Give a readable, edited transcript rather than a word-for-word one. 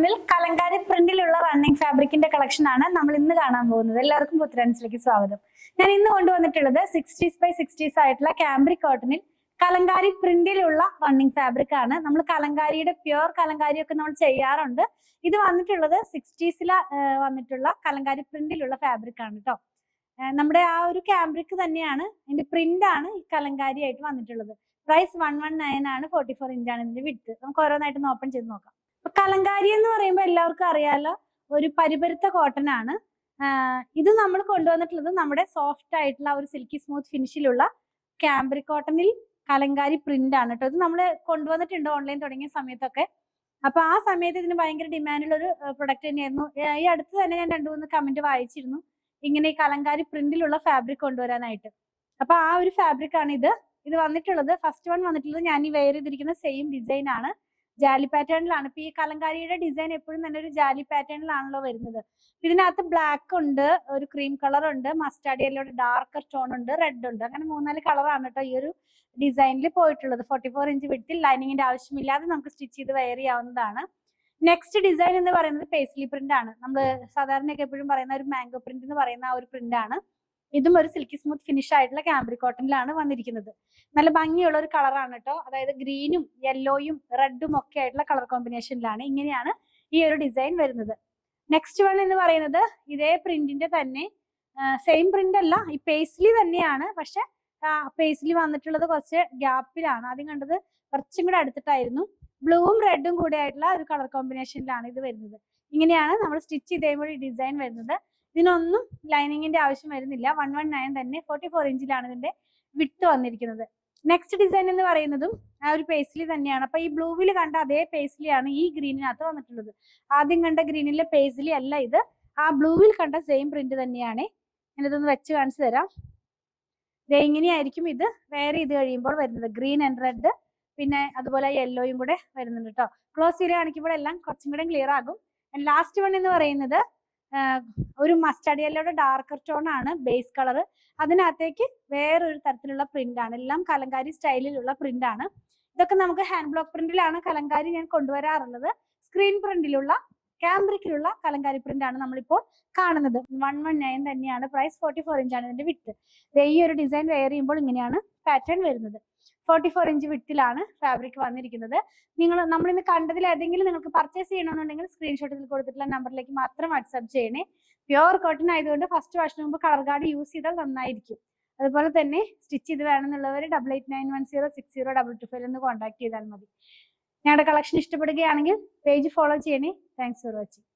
കോട്ടണിൽ Kalamkari പ്രിന്റിലുള്ള running ഫാബ്രിക്കിന്റെ collection ആണ് നമ്മൾ ഇന്ന് കാണാൻ പോകുന്നത്. എല്ലാവർക്കും പുത്തരൻസിലേക്ക് സ്വാഗതം. ഞാൻ ഇന്ന് കൊണ്ടുവന്നിട്ടുള്ളത് 60s by 60s ആയിട്ടുള്ള കാംബ്രിക് കോട്ടണിൽ കലങ്കാരി പ്രിന്റിലുള്ള റണ്ണിങ് ഫാബ്രിക് ആണ്. നമ്മൾ കലങ്കാരിയുടെ പ്യുർ കലങ്കാരി ഒക്കെ നമ്മൾ ചെയ്യാറുണ്ട്. ഇത് വന്നിട്ടുള്ളത് 60s വന്നിട്ടുള്ള കലങ്കാരി പ്രിന്റിലുള്ള ഫാബ്രിക് ആണ് കേട്ടോ. നമ്മുടെ ആ ഒരു കാംബ്രിക് തന്നെയാണ്, ഇതിന്റെ പ്രിന്റ് ആണ് ഈ കലങ്കാരി ആയിട്ട് വന്നിട്ടുള്ളത്. പ്രൈസ് 119 ആണ്. 44 ഇഞ്ചാണ് ഇതിന്റെ വിഡ്ത്ത്. നമുക്ക് ഓരോന്നായിട്ട് ഓപ്പൺ ചെയ്ത് നോക്കാം. കലങ്കാരി എന്ന് പറയുമ്പോൾ എല്ലാവർക്കും അറിയാലോ, ഒരു പരിപരുത്ത കോട്ടൺ ആണ്. ഇത് നമ്മൾ കൊണ്ടുവന്നിട്ടുള്ളത് നമ്മുടെ സോഫ്റ്റ് ആയിട്ടുള്ള ഒരു സിൽക്കി സ്മൂത്ത് ഫിനിഷിലുള്ള കാംബ്രിക് കോട്ടണിൽ കലങ്കാരി പ്രിന്റ് ആണ് കേട്ടോ. ഇത് നമ്മൾ കൊണ്ടുവന്നിട്ടുണ്ട് ഓൺലൈൻ തുടങ്ങിയ സമയത്തൊക്കെ. അപ്പൊ ആ സമയത്ത് ഇതിന് ഭയങ്കര ഡിമാൻഡുള്ള ഒരു പ്രൊഡക്റ്റ് തന്നെയായിരുന്നു. ഈ അടുത്ത് തന്നെ ഞാൻ 2-3 കമന്റ് വായിച്ചിരുന്നു ഇങ്ങനെ ഈ കലങ്കാരി പ്രിന്റിലുള്ള ഫാബ്രിക് കൊണ്ടുവരാനായിട്ട്. അപ്പൊ ആ ഒരു ഫാബ്രിക് ആണ് ഇത്. ഇത് വന്നിട്ടുള്ളത് ഫസ്റ്റ് വൺ വന്നിട്ടുള്ളത് ഞാൻ ഈ വെയർ ചെയ്തിരിക്കുന്ന സെയിം ഡിസൈൻ ആണ്, ജാലി പാറ്റേണിലാണ്. ഇപ്പൊ ഈ കലങ്കാരിയുടെ ഡിസൈൻ എപ്പോഴും തന്നെ ഒരു ജാലി പാറ്റേണിലാണല്ലോ വരുന്നത്. ഇതിനകത്ത് ബ്ലാക്ക് ഉണ്ട്, ഒരു ക്രീം കളർ ഉണ്ട്, മസ്റ്റാർഡ് യെല്ലോ, ഡാർക്കർ ടോൺ ഉണ്ട്, റെഡ് ഉണ്ട്. അങ്ങനെ 3-4 കളറാണ് കേട്ടോ ഈ ഒരു ഡിസൈനിൽ പോയിട്ടുള്ളത്. 44 ഇഞ്ച് വിഡ്ത്തിൽ ലൈനിങ്ങിന്റെ ആവശ്യമില്ലാതെ നമുക്ക് സ്റ്റിച്ച് ചെയ്ത് വെയർ ചെയ്യാവുന്നതാണ്. നെക്സ്റ്റ് ഡിസൈൻ എന്ന് പറയുന്നത് പേസ്ലി പ്രിന്റ് ആണ്. നമ്മൾ സാധാരണയൊക്കെ എപ്പോഴും പറയുന്ന ഒരു മാംഗോ പ്രിന്റ് എന്ന് പറയുന്ന ആ ഒരു പ്രിന്റ് ആണ്. ഇതും ഒരു സിൽക്കി സ്മൂത്ത് ഫിനിഷ് ആയിട്ടുള്ള കാംബ്രിക് കോട്ടണിലാണ് വന്നിരിക്കുന്നത്. നല്ല ഭംഗിയുള്ള ഒരു കളറാണ് കേട്ടോ. അതായത് ഗ്രീനും യെല്ലോയും റെഡും ഒക്കെ ആയിട്ടുള്ള കളർ കോമ്പിനേഷനിലാണ് ഇങ്ങനെയാണ് ഈ ഒരു ഡിസൈൻ വരുന്നത്. നെക്സ്റ്റ് വൺ എന്ന് പറയുന്നത് ഇതേ പ്രിന്റിന്റെ തന്നെ സെയിം പ്രിന്റ് അല്ല, ഈ പേസ്ലി തന്നെയാണ്. പക്ഷെ പേസ്ലി വന്നിട്ടുള്ളത് കുറച്ച് ഗ്യാപ്പിലാണ്. ആദ്യം കണ്ടത് കുറച്ചും കൂടെ അടുത്തിട്ടായിരുന്നു. ബ്ലൂവും റെഡും കൂടെ ആയിട്ടുള്ള ഒരു കളർ കോമ്പിനേഷനിലാണ് ഇത് വരുന്നത്. ഇങ്ങനെയാണ് നമ്മൾ സ്റ്റിച്ച് ചെയ്തേമ്പോൾ ഈ ഡിസൈൻ വരുന്നത്. ഇതിനൊന്നും ലൈനിങ്ങിന്റെ ആവശ്യം വരുന്നില്ല. 119 തന്നെ. 44 ഇഞ്ചിലാണ് ഇതിന്റെ വിഡ്ത്ത് വന്നിരിക്കുന്നത്. നെക്സ്റ്റ് ഡിസൈൻ എന്ന് പറയുന്നതും ആ ഒരു പേസ്ലി തന്നെയാണ്. അപ്പൊ ഈ ബ്ലൂവിൽ കണ്ട അതേ പേസ്ലിയാണ് ഈ ഗ്രീനിനകത്ത് വന്നിട്ടുള്ളത്. ആദ്യം കണ്ട ഗ്രീനിലെ പേസ്ലി അല്ല ഇത്, ആ ബ്ലൂവിൽ കണ്ട സെയിം പ്രിന്റ് തന്നെയാണ്. ഞാനിതൊന്ന് വെച്ച് കാണിച്ചു തരാം. ഇങ്ങനെയായിരിക്കും ഇത് വെയർ ചെയ്ത് കഴിയുമ്പോൾ വരുന്നത്. ഗ്രീൻ ആൻഡ് റെഡ്, പിന്നെ അതുപോലെ യെല്ലോയും കൂടെ വരുന്നുണ്ട് കേട്ടോ. ക്ലോസ് ചെയ്ത് കാണിക്കുമ്പോൾ എല്ലാം കുറച്ചും കൂടെ ക്ലിയർ ആകും. ലാസ്റ്റ് വൺ എന്ന് പറയുന്നത് ഒരു മസ്റ്റാർഡ് യെല്ലോയുടെ ഡാർക്കർ ടോൺ ആണ് ബേസ് കളർ. അതിനകത്തേക്ക് വേറൊരു തരത്തിലുള്ള പ്രിന്റ് ആണ്. എല്ലാം കലങ്കാരി സ്റ്റൈലിലുള്ള പ്രിന്റ് ആണ്. ഇതൊക്കെ നമുക്ക് ഹാൻഡ് ബ്ലോക്ക് പ്രിന്റിലാണ് കലങ്കാരി ഞാൻ കൊണ്ടുവരാറുള്ളത്. സ്ക്രീൻ പ്രിന്റിലുള്ള കാംബ്രിക്കിലുള്ള കലങ്കാരി പ്രിന്റ് ആണ് നമ്മളിപ്പോൾ കാണുന്നത്. 119 തന്നെയാണ്. പ്രൈസ് 44 ഇഞ്ചാണ് ഇതിന്റെ വിഡ്ത്ത്. ഈ ഒരു ഡിസൈൻ വെയർ ചെയ്യുമ്പോൾ ഇങ്ങനെയാണ് പാറ്റേൺ വരുന്നത്. 44 ഇഞ്ച് വിഡ്ത്തിലാണ് ഫാബ്രിക് വന്നിരിക്കുന്നത്. നമ്മളിന്ന് കണ്ടതിൽ ഏതെങ്കിലും നിങ്ങൾക്ക് പർച്ചേസ് ചെയ്യണമെന്നുണ്ടെങ്കിൽ സ്ക്രീൻഷോട്ടിൽ കൊടുത്തിട്ടുള്ള നമ്പറിലേക്ക് മാത്രം വാട്സ്ആപ്പ് ചെയ്യണേ. പ്യുവർ കോട്ടൺ ആയതുകൊണ്ട് ഫസ്റ്റ് വാഷിന് മുമ്പ് കളർ ഗാർഡ് യൂസ് ചെയ്താൽ നന്നായിരിക്കും. അതുപോലെ തന്നെ സ്റ്റിച്ച് ചെയ്ത് വേണമെന്നുള്ളവർ 8891060225 എന്ന് കോൺടാക്ട് ചെയ്താൽ മതി. ഞങ്ങളുടെ കളക്ഷൻ ഇഷ്ടപ്പെടുകയാണെങ്കിൽ പേജ് ഫോളോ ചെയ്യണേ. Thanks for watching.